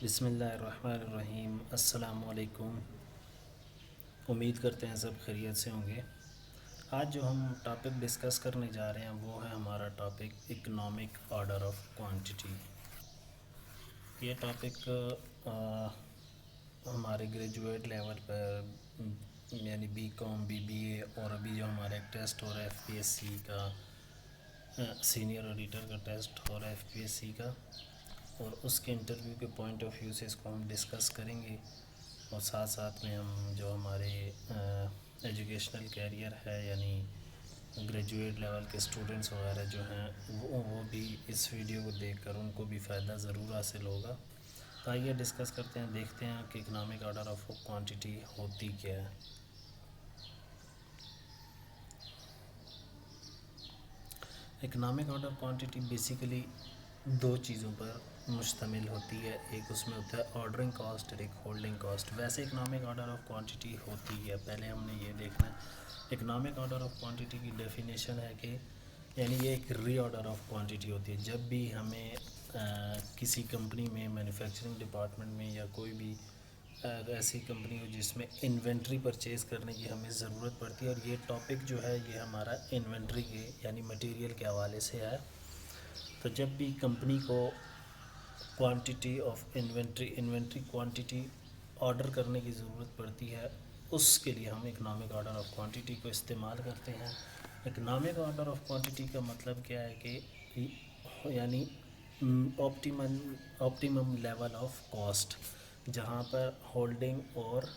बिस्मिल्लाहिर्रहमानिर्रहीम। अस्सलाम वालेकुम। उम्मीद करते हैं सब खैरियत से होंगे। आज जो हम टॉपिक डिस्कस करने जा रहे हैं वो है हमारा topic economic order of quantity. ये टॉपिक हमारे ग्रेजुएट लेवल पर यानी बीकॉम बीबीए और अभी जो हमारा एक टेस्ट हो रहा है एफपीएससी का, सीनियर ऑडिटर का टेस्ट हो रहा है एफपीएससी का, और उसके इंटरव्यू के पॉइंट ऑफ व्यू से इसको हम डिस्कस करेंगे। और साथ साथ में हम जो हमारे एजुकेशनल कैरियर है यानी ग्रेजुएट लेवल के स्टूडेंट्स वगैरह जो हैं वो भी इस वीडियो को देखकर उनको भी फ़ायदा ज़रूर हासिल होगा। तो आइए डिस्कस करते हैं, देखते हैं कि इकोनॉमिक ऑर्डर ऑफ क्वांटिटी होती क्या है। इकोनॉमिक ऑर्डर क्वांटिटी बेसिकली दो चीज़ों पर मुश्तमिल होती है। एक उसमें होता है ऑर्डरिंग कॉस्ट और एक होल्डिंग कॉस्ट। वैसे इकोनॉमिक ऑर्डर ऑफ क्वांटिटी होती है, पहले हमने ये देखना है। इकोनॉमिक ऑर्डर ऑफ क्वांटिटी की डेफिनेशन है कि यानी ये एक री ऑर्डर ऑफ क्वांटिटी होती है। जब भी हमें किसी कंपनी में मैन्युफैक्चरिंग डिपार्टमेंट में या कोई भी ऐसी कंपनी हो जिसमें इन्वेंट्री परचेज़ करने की हमें ज़रूरत पड़ती है, और ये टॉपिक जो है ये हमारा इन्वेंट्री के यानी मटेरियल के हवाले से है। तो जब भी कंपनी को quantity of inventory quantity order करने की ज़रूरत पड़ती है, उसके लिए हम इकोनॉमिक ऑर्डर ऑफ क्वांटिटी को इस्तेमाल करते हैं। इकोनॉमिक ऑर्डर ऑफ क्वांटिटी का मतलब क्या है कि यानी ऑप्टिमम लेवल ऑफ कॉस्ट, जहाँ पर होल्डिंग और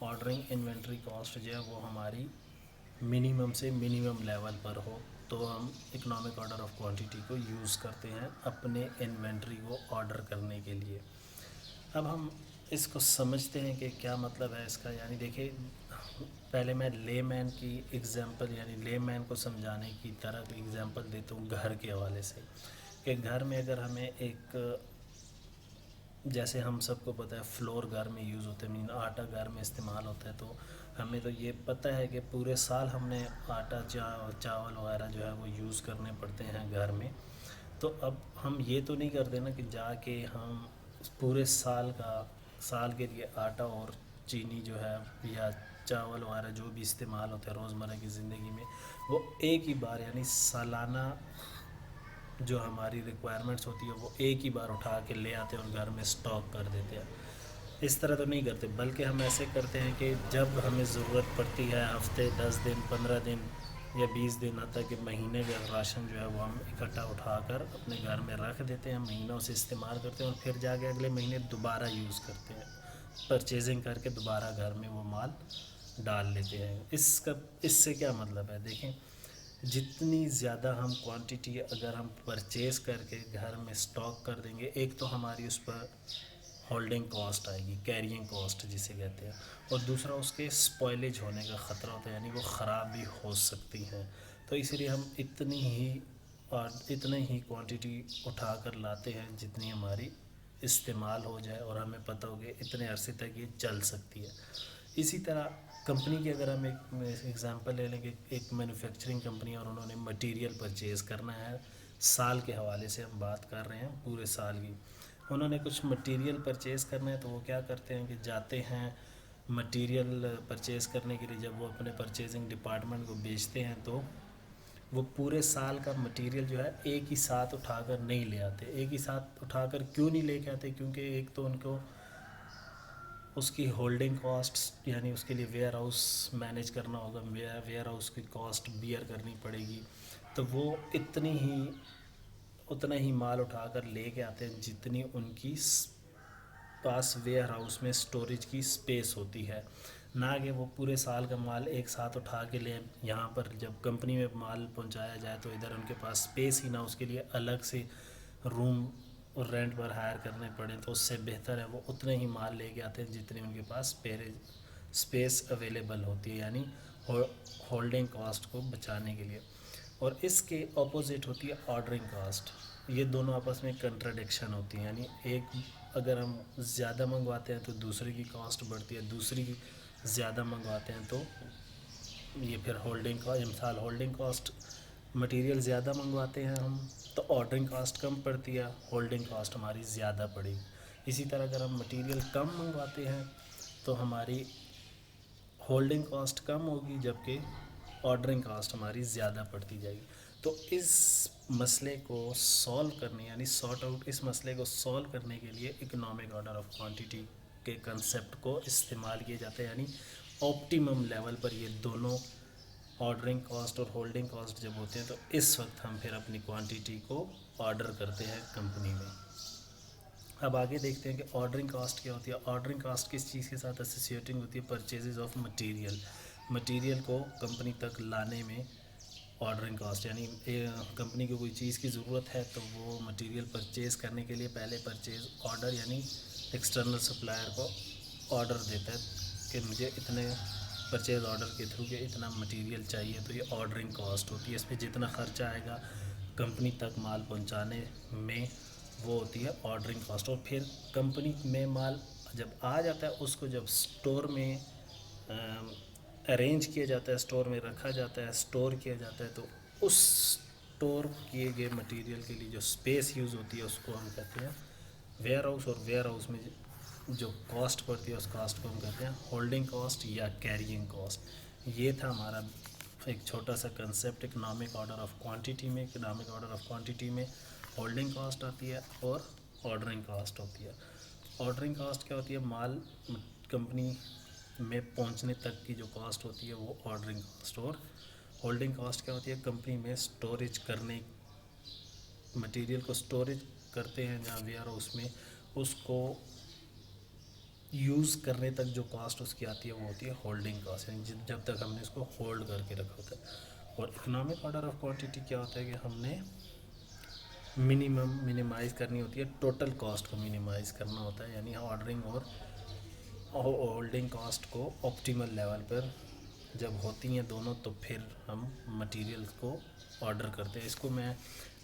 ऑर्डरिंग इन्वेंट्री कॉस्ट जो है वो हमारी मिनिमम से मिनिमम लेवल पर हो, तो हम इकोनॉमिक ऑर्डर ऑफ क्वांटिटी को यूज़ करते हैं अपने इन्वेंट्री को ऑर्डर करने के लिए। अब हम इसको समझते हैं कि क्या मतलब है इसका। यानी देखिए, पहले मैं लेमैन की एग्जांपल यानी लेमैन को समझाने की तरह एग्जांपल देता हूँ घर के हवाले से। कि घर में अगर हमें एक, जैसे हम सबको पता है फ्लोर घर में यूज़ होते हैं, मीन आटा घर में इस्तेमाल होता है, तो हमें तो ये पता है कि पूरे साल हमने आटा चावल वगैरह जो है वो यूज़ करने पड़ते हैं घर में। तो अब हम ये तो नहीं करते ना कि जाके हम पूरे साल के लिए आटा और चीनी जो है या चावल वगैरह जो भी इस्तेमाल होता है रोज़मर्रा की ज़िंदगी में, वो एक ही बार यानी सालाना जो हमारी रिक्वायरमेंट्स होती है वो एक ही बार उठा के ले आते हैं और घर में स्टॉक कर देते हैं। इस तरह तो नहीं करते, बल्कि हम ऐसे करते हैं कि जब हमें ज़रूरत पड़ती है, हफ्ते 10 दिन 15 दिन या 20 दिन आता है कि महीने का राशन जो है वो हम इकट्ठा उठाकर अपने घर में रख देते हैं, महीनों से इस्तेमाल करते हैं और फिर जाके अगले महीने दोबारा यूज़ करते हैं, परचेजिंग करके दोबारा घर में वो माल डाल लेते हैं। इससे क्या मतलब है, देखें, जितनी ज़्यादा हम क्वांटिटी अगर हम परचेज़ करके घर में स्टॉक कर देंगे, एक तो हमारी उस पर होल्डिंग कॉस्ट आएगी, कैरिंग कॉस्ट जिसे कहते हैं, और दूसरा उसके स्पॉइलेज होने का ख़तरा होता है, यानी वो ख़राब भी हो सकती हैं। तो इसीलिए हम इतने ही क्वांटिटी उठा कर लाते हैं जितनी हमारी इस्तेमाल हो जाए और हमें पता हो कि इतने अरसे तक ये चल सकती है। इसी तरह कंपनी की अगर हम एक एग्ज़ाम्पल ले लेंगे, एक मैन्युफैक्चरिंग कंपनी और उन्होंने मटेरियल परचेज़ करना है, साल के हवाले से हम बात कर रहे हैं, पूरे साल की उन्होंने कुछ मटेरियल परचेज़ करना है, तो वो क्या करते हैं कि जाते हैं मटेरियल परचेज़ करने के लिए। जब वो अपने परचेजिंग डिपार्टमेंट को बेचते हैं तो वो पूरे साल का मटेरियल जो है एक ही साथ उठाकर नहीं ले आते। एक ही साथ उठाकर क्यों नहीं लेके आते, क्योंकि एक तो उनको उसकी होल्डिंग कॉस्ट यानी उसके लिए वेयर हाउस मैनेज करना होगा, वेयर हाउस की कॉस्ट बियर करनी पड़ेगी, तो वो उतना ही माल उठाकर लेके आते हैं जितनी उनकी पास वेयर हाउस में स्टोरेज की स्पेस होती है, ना कि वो पूरे साल का माल एक साथ उठा के ले यहाँ पर जब कंपनी में माल पहुँचाया जाए तो इधर उनके पास स्पेस ही ना, उसके लिए अलग से रूम और रेंट पर हायर करने पड़े। तो उससे बेहतर है वो उतने ही माल लेके आते हैं जितने उनके पास स्पेस अवेलेबल होती है, यानी होल्डिंग कॉस्ट को बचाने के लिए। और इसके ऑपोजिट होती है ऑर्डरिंग कास्ट। ये दोनों आपस में कंट्राडिक्शन होती है, यानी एक अगर हम ज़्यादा मंगवाते हैं तो दूसरे की कॉस्ट बढ़ती है, दूसरी की ज़्यादा मंगवाते हैं तो ये फिर होल्डिंग का मिसाल होल्डिंग कॉस्ट, मटेरियल ज़्यादा मंगवाते हैं हम तो ऑर्डरिंग कास्ट कम पड़ती है, होल्डिंग कास्ट हमारी ज़्यादा पड़ेगी। इसी तरह अगर हम मटेरियल कम मंगवाते हैं तो हमारी होल्डिंग कॉस्ट कम होगी, जबकि ऑर्डरिंग कॉस्ट हमारी ज़्यादा पड़ती जाएगी। तो इस मसले को सॉल्व करने यानी सॉर्ट आउट इस मसले को सॉल्व करने के लिए इकोनॉमिक ऑर्डर ऑफ क्वांटिटी के कंसेप्ट को इस्तेमाल किया जाता है। यानी ऑप्टिमम लेवल पर ये दोनों ऑर्डरिंग कॉस्ट और होल्डिंग कॉस्ट जब होते हैं तो इस वक्त हम फिर अपनी क्वांटिटी को ऑर्डर करते हैं कंपनी में। अब आगे देखते हैं कि ऑर्डरिंग कॉस्ट क्या होती है। ऑर्डरिंग कॉस्ट किस चीज़ के साथ एसोसिएटिंग होती है? परचेजेज ऑफ मटेरियल, मटेरियल को कंपनी तक लाने में ऑर्डरिंग कॉस्ट, यानी कंपनी को कोई चीज़ की ज़रूरत है तो वो मटेरियल परचेज़ करने के लिए पहले परचेज़ ऑर्डर यानी एक्सटर्नल सप्लायर को ऑर्डर देता है कि मुझे इतने परचेज़ ऑर्डर के थ्रू के इतना मटेरियल चाहिए, तो ये ऑर्डरिंग कॉस्ट होती है। इस पर जितना खर्चा आएगा कंपनी तक माल पहुंचाने में वो होती है ऑर्डरिंग कॉस्ट। और फिर कंपनी में माल जब आ जाता है उसको जब स्टोर में अरेंज किया जाता है, स्टोर में रखा जाता है, स्टोर किया जाता है, तो उस स्टोर किए गए मटेरियल के लिए जो स्पेस यूज़ होती है उसको हम कहते हैं वेयर हाउस। और वेयर हाउस में जो कॉस्ट पड़ती है उस कॉस्ट को हम कहते हैं होल्डिंग कॉस्ट या कैरिंग कॉस्ट। ये था हमारा एक छोटा सा concept economic order of quantity में। इकोनॉमिक ऑर्डर ऑफ क्वांटिटी में होल्डिंग कॉस्ट आती है और ऑर्डरिंग कॉस्ट होती है। ऑर्डरिंग कॉस्ट क्या होती है? माल कंपनी में पहुंचने तक की जो कॉस्ट होती है वो ऑर्डरिंग कॉस्ट। और होल्डिंग कॉस्ट क्या होती है? कंपनी में स्टोरेज करने, मटेरियल को स्टोरेज करते हैं जहाँ वेयर हाउस में, उसको यूज़ करने तक जो कॉस्ट उसकी आती है वो होती है होल्डिंग कॉस्ट, यानी जब तक हमने उसको होल्ड करके रखा होता है। और इकोनॉमिक ऑर्डर ऑफ क्वांटिटी क्या होता है कि हमने मिनिमाइज़ करनी होती है, टोटल कॉस्ट को मिनिमाइज़ करना होता है, यानी ऑर्डरिंग और होल्डिंग कॉस्ट को ऑप्टिमल लेवल पर जब होती हैं दोनों तो फिर हम मटेरियल को ऑर्डर करते हैं। इसको मैं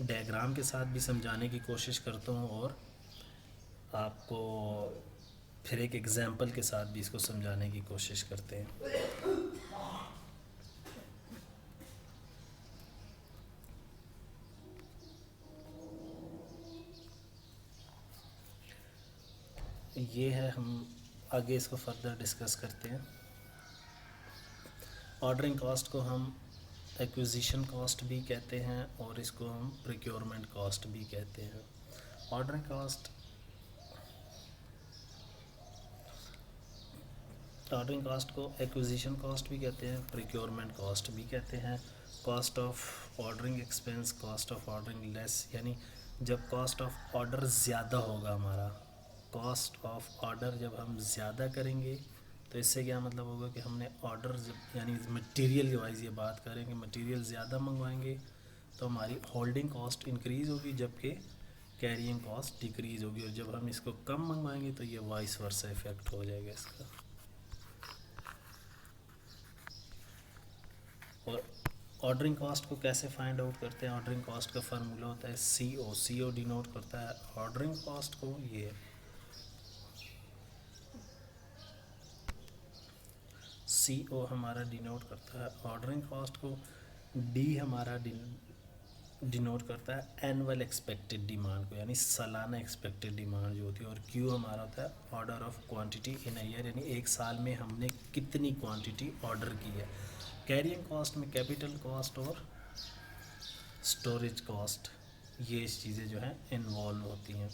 डायग्राम के साथ भी समझाने की कोशिश करता हूँ और आपको फिर एक एग्जांपल के साथ भी इसको समझाने की कोशिश करते हैं। ये है, हम आगे इसको फर्दर डिस्कस करते हैं। ऑर्डरिंग कॉस्ट को हम एक्विजिशन कॉस्ट भी कहते हैं और इसको हम प्रोक्योरमेंट कॉस्ट भी कहते हैं। ऑर्डरिंग कॉस्ट को एक्विजिशन कॉस्ट भी कहते हैं, प्रोक्योरमेंट कॉस्ट भी कहते हैं। Cost of ordering expense, cost of ordering less, यानी जब कॉस्ट ऑफ ऑर्डर ज़्यादा होगा हमारा, कॉस्ट ऑफ ऑर्डर जब हम ज़्यादा करेंगे तो इससे क्या मतलब होगा कि हमने ऑर्डर जब यानी मटेरियल वाइज ये बात करेंगे, मटेरियल ज़्यादा मंगवाएंगे तो हमारी होल्डिंग कॉस्ट इंक्रीज़ होगी जबकि कैरिंग कॉस्ट डिक्रीज़ होगी। और जब हम इसको कम मंगवाएंगे तो ये वाइस वर्सा इफेक्ट हो जाएगा इसका। और ऑर्डरिंग कॉस्ट को कैसे फाइंड आउट करते हैं? ऑर्डरिंग कॉस्ट का फार्मूला होता है CO। CO डिनोट करता है ऑर्डरिंग कॉस्ट को, ये CO हमारा डिनोट करता है ऑर्डरिंग कॉस्ट को। D हमारा डिनोट करता है एनुअल एक्सपेक्टेड डिमांड को, यानी सालाना एक्सपेक्टेड डिमांड जो होती है। और Q हमारा होता है order of quantity in a year, यानी एक साल में हमने कितनी क्वांटिटी ऑर्डर की है। कैरिंग कॉस्ट में कैपिटल कॉस्ट और स्टोरेज कॉस्ट, ये चीज़ें जो हैं इन्वॉल्व होती हैं।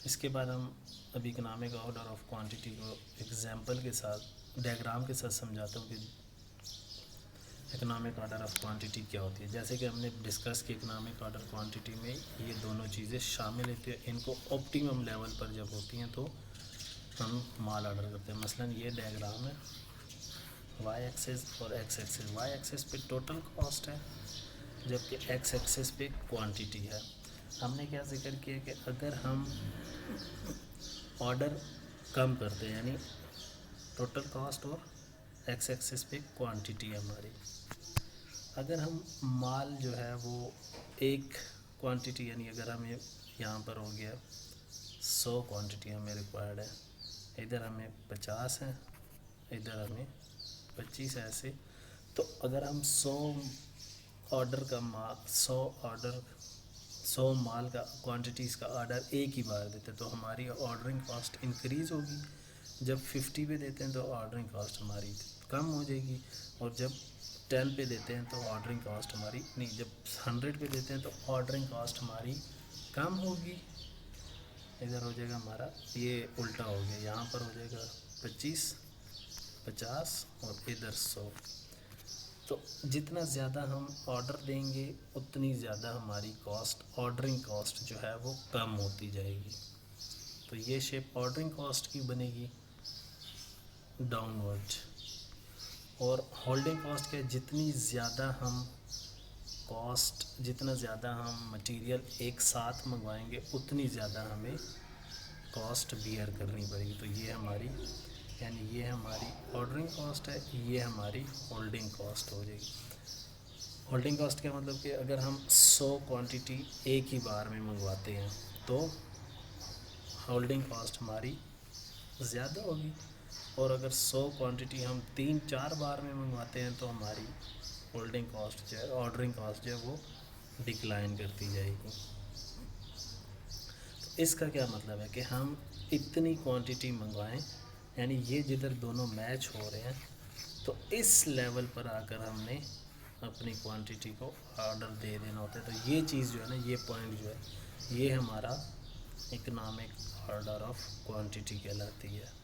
इसके बाद हम अभी इकोनॉमिक ऑर्डर ऑफ क्वांटिटी को एग्जांपल के साथ, डायग्राम के साथ समझाता हूँ कि इकोनॉमिक ऑर्डर ऑफ क्वांटिटी क्या होती है। जैसे कि हमने डिस्कस की इकोनॉमिक ऑर्डर क्वांटिटी में ये दोनों चीज़ें शामिल होती है। इनको ऑप्टिमम लेवल पर जब होती हैं तो हम माल ऑर्डर करते हैं। मसलन ये डायग्राम है, वाई एक्सिस और एक्स एक्सिस। वाई एक्सिस पे टोटल कॉस्ट है जबकि एक्स एक्सिस पे क्वांटिटी है। हमने क्या जिक्र किया कि अगर हम ऑर्डर कम करते हैं यानी टोटल कॉस्ट और एक्स एक्सिस पे क्वांटिटी है हमारी, अगर हम माल जो है वो एक क्वांटिटी, यानी अगर हमें यहाँ पर हो गया 100 क्वांटिटी हमें रिक्वायर्ड है, इधर हमें 50 है, इधर हमें 25 है, ऐसे। तो अगर हम 100 100 माल का क्वांटिटीज़ का ऑर्डर एक ही बार देते हैं तो हमारी ऑर्डरिंग कॉस्ट इंक्रीज़ होगी। जब 50 पे देते हैं तो ऑर्डरिंग कॉस्ट हमारी कम हो जाएगी, और जब 10 पे देते हैं तो ऑर्डरिंग कॉस्ट हमारी नहीं, जब 100 पे देते हैं तो ऑर्डरिंग कॉस्ट हमारी कम होगी। इधर हो जाएगा हमारा, ये उल्टा हो गया, यहाँ पर हो जाएगा 25, 50 और इधर 100। तो जितना ज़्यादा हम ऑर्डर देंगे उतनी ज़्यादा हमारी कॉस्ट, ऑर्डरिंग कॉस्ट जो है वो कम होती जाएगी। तो ये शेप ऑर्डरिंग कॉस्ट की बनेगी डाउनवर्ड। और होल्डिंग कॉस्ट क्या है, जितनी ज़्यादा हम मटेरियल एक साथ मंगवाएंगे उतनी ज़्यादा हमें कॉस्ट बियर करनी पड़ेगी। तो ये हमारी, यानी ये हमारी ऑर्डरिंग कॉस्ट है, ये हमारी होल्डिंग कॉस्ट हो जाएगी। होल्डिंग कॉस्ट क्या मतलब कि अगर हम 100 क्वांटिटी एक ही बार में मंगवाते हैं तो होल्डिंग कॉस्ट हमारी ज़्यादा होगी, और अगर 100 क्वांटिटी हम 3-4 बार में मंगवाते हैं तो हमारी होल्डिंग कॉस्ट जो है, ऑर्डरिंग कॉस्ट जो है वो डिक्लाइन करती जाएगी। तो इसका क्या मतलब है कि हम इतनी क्वांटिटी मंगवाएं, यानी ये जिधर दोनों मैच हो रहे हैं तो इस लेवल पर आकर हमने अपनी क्वांटिटी को ऑर्डर दे देना होता है। तो ये चीज़ जो है ना, ये पॉइंट जो है, ये हमारा इकोनॉमिक ऑर्डर ऑफ क्वांटिटी कहलाती है।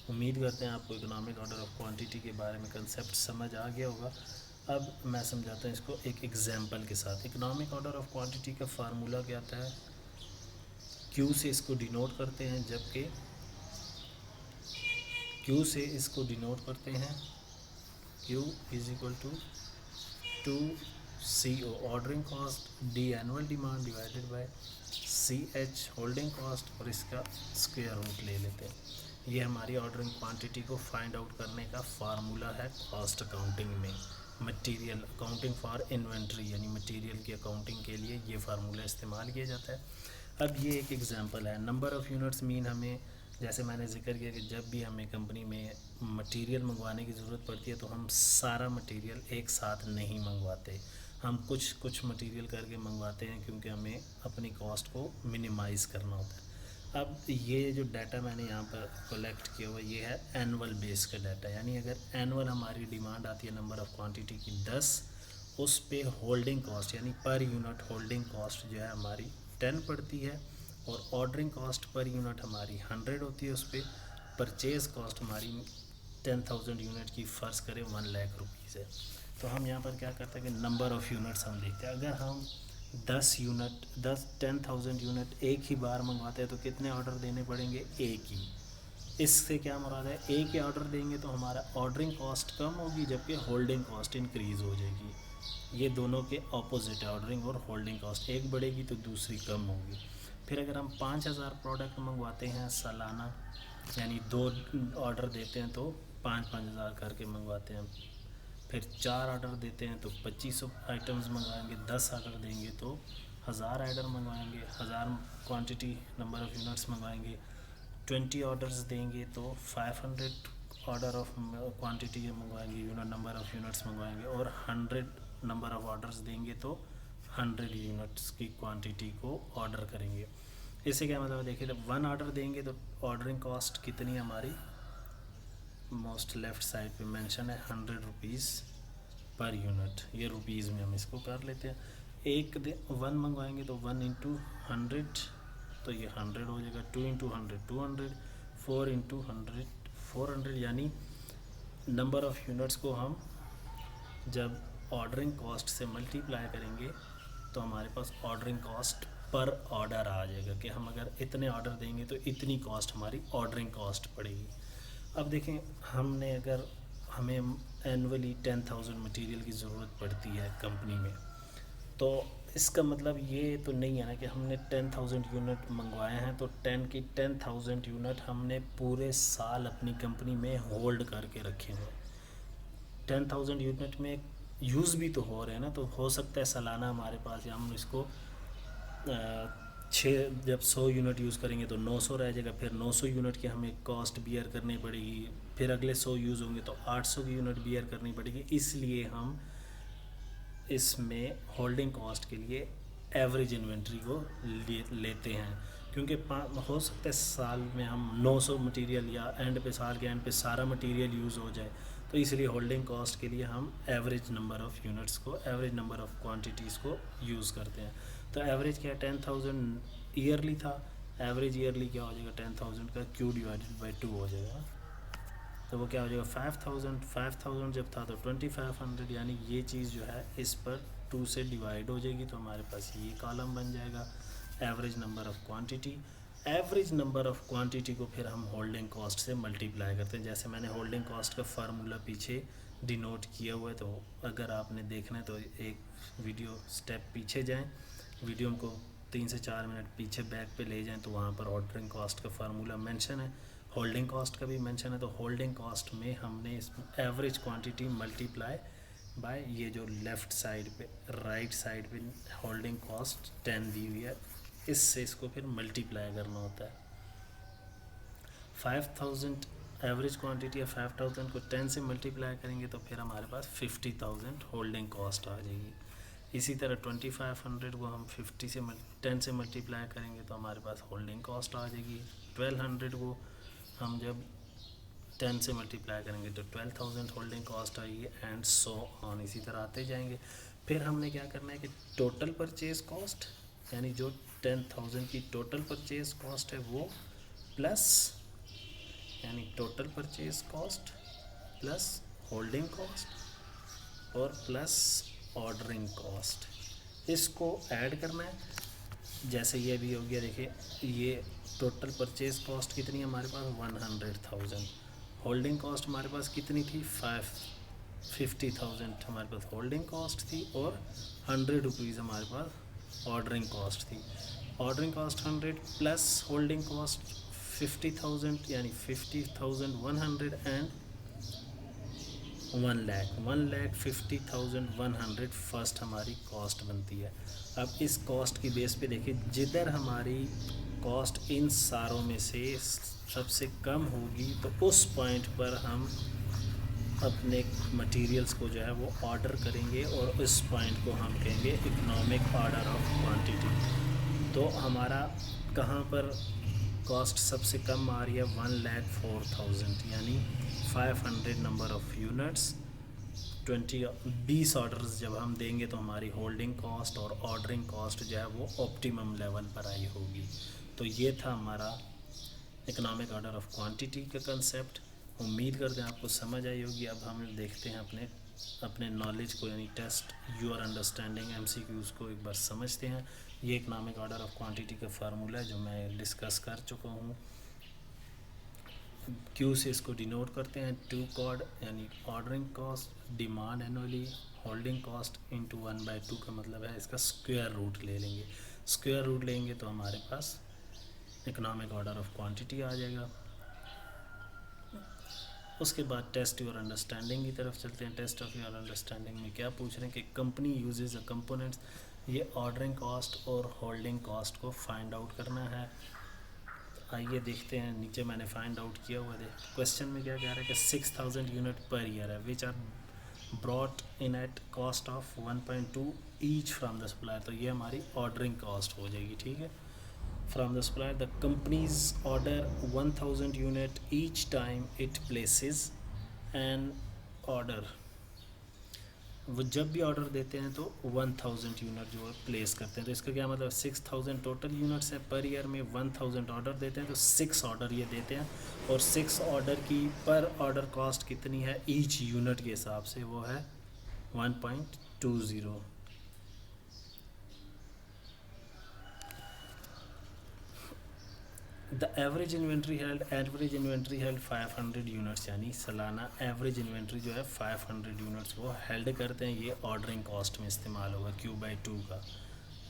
उम्मीद करते हैं आपको इकोनॉमिक ऑर्डर ऑफ क्वांटिटी के बारे में कंसेप्ट समझ आ गया होगा। अब मैं समझाता हूँ इसको एक एग्जांपल के साथ। इकोनॉमिक ऑर्डर ऑफ क्वांटिटी का फार्मूला क्या आता है, क्यू से इसको डिनोट करते हैं, जबकि क्यू से इसको डिनोट करते हैं, Q is equal to 2CO ordering cost D annual demand divided by CH holding cost, और इसका स्क्वायर रूट ले लेते हैं। ये हमारी ऑर्डरिंग क्वांटिटी को फाइंड आउट करने का फार्मूला है कॉस्ट अकाउंटिंग में। मटेरियल अकाउंटिंग फॉर इन्वेंट्री, यानी मटेरियल की अकाउंटिंग के लिए ये फार्मूला इस्तेमाल किया जाता है। अब ये एक एग्जांपल है। नंबर ऑफ़ यूनिट्स मीन हमें, जैसे मैंने जिक्र किया कि जब भी हमें कंपनी में मटेरियल मंगवाने की ज़रूरत पड़ती है तो हम सारा मटेरियल एक साथ नहीं मंगवाते, हम कुछ कुछ मटेरियल करके मंगवाते हैं, क्योंकि हमें अपनी कॉस्ट को मिनिमाइज़ करना होता है। अब ये जो डाटा मैंने यहाँ पर कलेक्ट किया हुआ, ये है एनुअल बेस का डाटा, यानी अगर एनुअल हमारी डिमांड आती है नंबर ऑफ़ क्वांटिटी की 10, उस पे होल्डिंग कॉस्ट यानी पर यूनिट होल्डिंग कॉस्ट जो है हमारी 10 पड़ती है, और ऑर्डरिंग कॉस्ट पर यूनिट हमारी 100 होती है। उस पर परचेज़ कॉस्ट हमारी 10,000 यूनिट की फ़र्ज़ करें 1 लाख रुपीज़ है। तो हम यहाँ पर क्या करते हैं कि नंबर ऑफ़ यूनिट्स हम देखते हैं। अगर हम 10,000 यूनिट एक ही बार मंगवाते हैं तो कितने ऑर्डर देने पड़ेंगे, एक ही। इससे क्या मुराद है, एक ही ऑर्डर देंगे तो हमारा ऑर्डरिंग कॉस्ट कम होगी, जबकि होल्डिंग कॉस्ट इंक्रीज़ हो जाएगी। ये दोनों के ऑपोजिट है, ऑर्डरिंग और होल्डिंग कॉस्ट, एक बढ़ेगी तो दूसरी कम होगी। फिर अगर हम 5,000 प्रोडक्ट मंगवाते हैं सालाना, यानी 2 ऑर्डर देते हैं तो 5,000 करके मंगवाते हैं। फिर 4 ऑर्डर देते हैं तो 2500 आइटम्स मंगवाएंगे, 10 ऑर्डर देंगे तो 1000 आइटम मंगवाएंगे, 1000 क्वांटिटी नंबर ऑफ़ यूनिट्स मंगवाएंगे। 20 ऑर्डर्स देंगे तो 500 ऑर्डर ऑफ क्वांटिटी मंगवाएंगे, यूनिट नंबर ऑफ़ यूनिट्स मंगवाएंगे, और 100 नंबर ऑफ़ ऑर्डर्स देंगे तो 100 यूनिट्स की क्वांटिटी को ऑर्डर करेंगे। इससे क्या मतलब देखिए, जब 1 ऑर्डर देंगे तो ऑर्डरिंग कॉस्ट कितनी हमारी, मोस्ट लेफ़्ट साइड पे मेंशन है 100 रुपीज़ पर यूनिट, ये रुपीज़ में हम इसको कर लेते हैं। 1 मंगवाएंगे तो 1 इंटू 100 तो ये 100 हो जाएगा, 2 इंटू 100 200, 4 इंटू 100 400, यानी नंबर ऑफ़ यूनिट्स को हम जब ऑर्डरिंग कॉस्ट से मल्टीप्लाई करेंगे तो हमारे पास ऑर्डरिंग कॉस्ट पर ऑर्डर आ जाएगा कि हम अगर इतने ऑर्डर देंगे तो इतनी कॉस्ट हमारी ऑर्डरिंग कॉस्ट पड़ेगी। अब देखें, हमने अगर हमें एनुअली 10,000 मटेरियल की ज़रूरत पड़ती है कंपनी में, तो इसका मतलब ये तो नहीं है ना कि हमने 10,000 यूनिट मंगवाए हैं तो 10,000 यूनिट हमने पूरे साल अपनी कंपनी में होल्ड करके रखे हैं। 10,000 यूनिट में यूज़ भी तो हो रहे हैं ना, तो हो सकता है सालाना हमारे पास, या हम इसको जब 100 यूनिट यूज़ करेंगे तो 900 रह जाएगा, फिर 900 यूनिट की हमें कॉस्ट बियर करनी पड़ेगी, फिर अगले 100 यूज़ होंगे तो 800 की यूनिट बियर करनी पड़ेगी। इसलिए हम इसमें होल्डिंग कॉस्ट के लिए एवरेज इन्वेंट्री को लेते हैं, क्योंकि हो सकता है साल में हम 900 मटेरियल या एंड पे साल के एंड पे सारा मटेरियल यूज़ हो जाए, तो इसलिए होल्डिंग कॉस्ट के लिए हम एवरेज नंबर ऑफ़ यूनिट्स को, एवरेज नंबर ऑफ़ क्वांटिटीज़ को यूज़ करते हैं। तो एवरेज क्या 10,000 ईयरली था, एवरेज ईयरली क्या हो जाएगा 10,000 का Q डिवाइडेड बाई 2 हो जाएगा, तो वो क्या हो जाएगा 5,000 जब था तो 2500, यानी ये चीज़ जो है इस पर 2 से डिवाइड हो जाएगी, तो हमारे पास ये कॉलम बन जाएगा average number of quantity. Average number of quantity को फिर हम होल्डिंग कॉस्ट से मल्टीप्लाई करते हैं, जैसे मैंने होल्डिंग कॉस्ट का फार्मूला पीछे डिनोट किया हुआ है, तो अगर आपने देखना है तो एक वीडियो स्टेप पीछे जाएं, वीडियो को 3 से 4 मिनट पीछे बैक पे ले जाएं, तो वहाँ पर ऑर्डरिंग कॉस्ट का फार्मूला मेंशन है, होल्डिंग कॉस्ट का भी मेंशन है। तो होल्डिंग कॉस्ट में हमने इस एवरेज क्वांटिटी मल्टीप्लाई बाय ये जो लेफ़्ट साइड पे, राइट साइड पे होल्डिंग कॉस्ट 10 दी हुई है, इससे इसको फिर मल्टीप्लाई करना होता है। 5000 एवरेज क्वांटिटी है, 5000 को 10 से मल्टीप्लाई करेंगे तो फिर हमारे पास 50,000 होल्डिंग कॉस्ट आ जाएगी। इसी तरह 2500 को हम 10 से मल्टीप्लाई करेंगे तो हमारे पास होल्डिंग कॉस्ट आ जाएगी। 1200 को हम जब 10 से मल्टीप्लाई करेंगे तो 12,000 होल्डिंग कॉस्ट आएगी, एंड सो ऑन, इसी तरह आते जाएंगे। फिर हमने क्या करना है कि टोटल परचेज कॉस्ट, यानी जो 10,000 की टोटल परचेज कॉस्ट है वो प्लस, यानी total purchase cost plus holding cost और प्लस ऑर्डरिंग कॉस्ट, इसको ऐड करना है। जैसे ये भी हो गया, देखिए ये टोटल परचेज कॉस्ट कितनी है हमारे पास 100,000, होल्डिंग कॉस्ट हमारे पास कितनी थी 50,000 हमारे पास होल्डिंग कॉस्ट थी, और 100 रुपीज़ हमारे पास ऑर्डरिंग कॉस्ट थी। Ordering cost 100 plus holding cost 50,000, यानी 50,100 एंड 1,50,100 फर्स्ट हमारी कॉस्ट बनती है। अब इस कॉस्ट की बेस पे देखिए, जिधर हमारी कॉस्ट इन सारों में से सबसे कम होगी तो उस पॉइंट पर हम अपने मटेरियल्स को जो है वो ऑर्डर करेंगे, और उस पॉइंट को हम कहेंगे इकोनॉमिक ऑर्डर ऑफ क्वांटिटी। तो हमारा कहाँ पर कॉस्ट सबसे कम आ रही है 1,04,000, यानी 500 नंबर ऑफ़ यूनिट्स, 20 ऑर्डर्स जब हम देंगे तो हमारी होल्डिंग कॉस्ट और ऑर्डरिंग कॉस्ट जो है वो ऑप्टिमम लेवल पर आई होगी। तो ये था हमारा इकोनॉमिक ऑर्डर ऑफ क्वांटिटी का कंसेप्ट। उम्मीद करते हैं आपको समझ आई होगी। अब हम देखते हैं अपने नॉलेज को, यानी टेस्ट योर अंडरस्टैंडिंग MCQs को एक बार समझते हैं। ये इकोनॉमिक ऑर्डर ऑफ क्वांटिटी का फार्मूला है जो मैं डिस्कस कर चुका हूँ। Q से इसको डिनोट करते हैं 2 कॉड, यानी ordering cost demand annually, holding cost into 1/2 का मतलब है इसका स्क्वायर रूट ले लेंगे। स्क्वायर रूट लेंगे तो हमारे पास इकोनॉमिक ऑर्डर ऑफ क्वांटिटी आ जाएगा। उसके बाद टेस्ट योर अंडरस्टैंडिंग की तरफ चलते हैं। टेस्ट ऑफ योर अंडरस्टैंडिंग में क्या पूछ रहे हैं कि कंपनी यूजेज अ कंपोनेंट्स, ये ऑर्डरिंग कॉस्ट और होल्डिंग कॉस्ट को फाइंड आउट करना है। आइए देखते हैं, नीचे मैंने फाइंड आउट किया हुआ है। क्वेश्चन में क्या कह रहा है कि 6,000 यूनिट पर ईयर है which are brought in at cost of 1.2 each from the supplier. तो ये हमारी ऑर्डरिंग कॉस्ट हो जाएगी, ठीक है। From the supplier the companies order 1,000 unit each time it places an order. वो जब भी ऑर्डर देते हैं तो 1,000 यूनिट जो है प्लेस करते हैं। तो इसका क्या मतलब 6,000 टोटल यूनिट्स है, पर ईयर में 1,000 ऑर्डर देते हैं, तो 6 ऑर्डर ये देते हैं, और 6 ऑर्डर की पर ऑर्डर कॉस्ट कितनी है ईच यूनिट के हिसाब से, वो है 1.20। The average inventory held 500 units, यानी सालाना एवरेज इन्वेंट्री जो है 500 यूनिट्स वो हेल्ड करते हैं। ये ऑर्डरिंग कॉस्ट में इस्तेमाल होगा Q/2 का।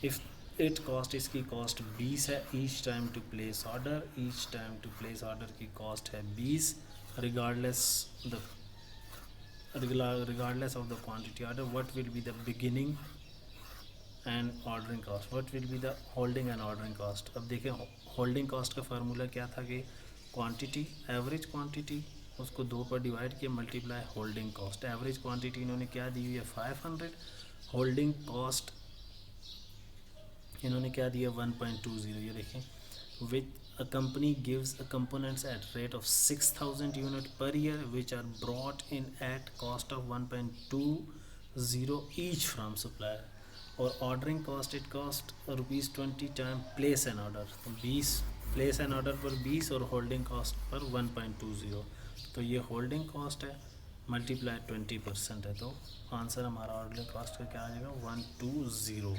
इफ़ इट कॉस्ट, इसकी कॉस्ट 20 है। Each time to place order, each time to place order की कॉस्ट है 20, regardless of the quantity order. What will be the beginning and ordering cost, what will be the holding and ordering cost. अब देखें holding cost का formula क्या था कि quantity, average quantity, उसको 2 पर डिवाइड किया, multiply holding cost. Average quantity इन्होंने क्या दी हुई है 500, होल्डिंग कॉस्ट इन्होंने क्या दिया 1.20, ये देखें, विच a company gives a components at rate of 6000 unit per year which are brought in at cost of 1.20 each from supplier, और ordering cost it cost ₹20 time place N order, तो 20 place N order पर 20 और holding cost per 1.20, तो ये holding cost है multiply 20% है, तो answer हमारा ऑर्डरिंग कॉस्ट का क्या आ जाएगा 120।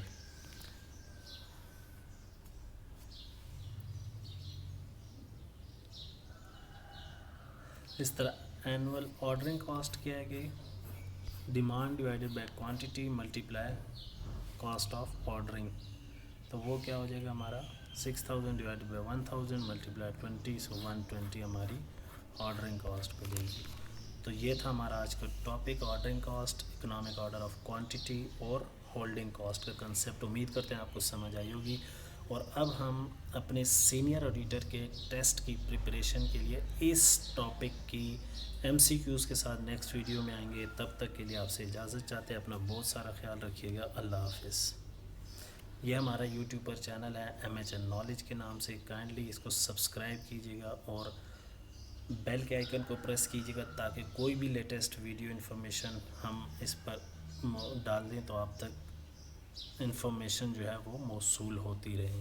इस तरह एनुअल ऑर्डरिंग कॉस्ट क्या है कि demand divided by quantity multiply cost of ordering, तो वो क्या हो जाएगा हमारा 6000 डिवाइडेड बाय 1000 मल्टीप्लाई 20, सो 120 हमारी ऑर्डरिंग कॉस्ट बनेगी। तो ये था हमारा आज का topic, ordering cost, economic order of quantity और होल्डिंग कॉस्ट का कंसेप्ट। उम्मीद करते हैं आपको समझ आई होगी। और अब हम अपने सीनियर ऑडिटर के टेस्ट की प्रिपरेशन के लिए इस टॉपिक की MCQs के साथ नेक्स्ट वीडियो में आएंगे। तब तक के लिए आपसे इजाज़त चाहते हैं। अपना बहुत सारा ख्याल रखिएगा। अल्लाह हाफिज़। यह हमारा यूट्यूब पर चैनल है MHN नॉलेज के नाम से, काइंडली इसको सब्सक्राइब कीजिएगा और बेल के आइकन को प्रेस कीजिएगा ताकि कोई भी लेटेस्ट वीडियो इन्फॉर्मेशन हम इस पर डाल दें तो आप तक इन्फॉर्मेशन जो है वो मौसूल होती रहे।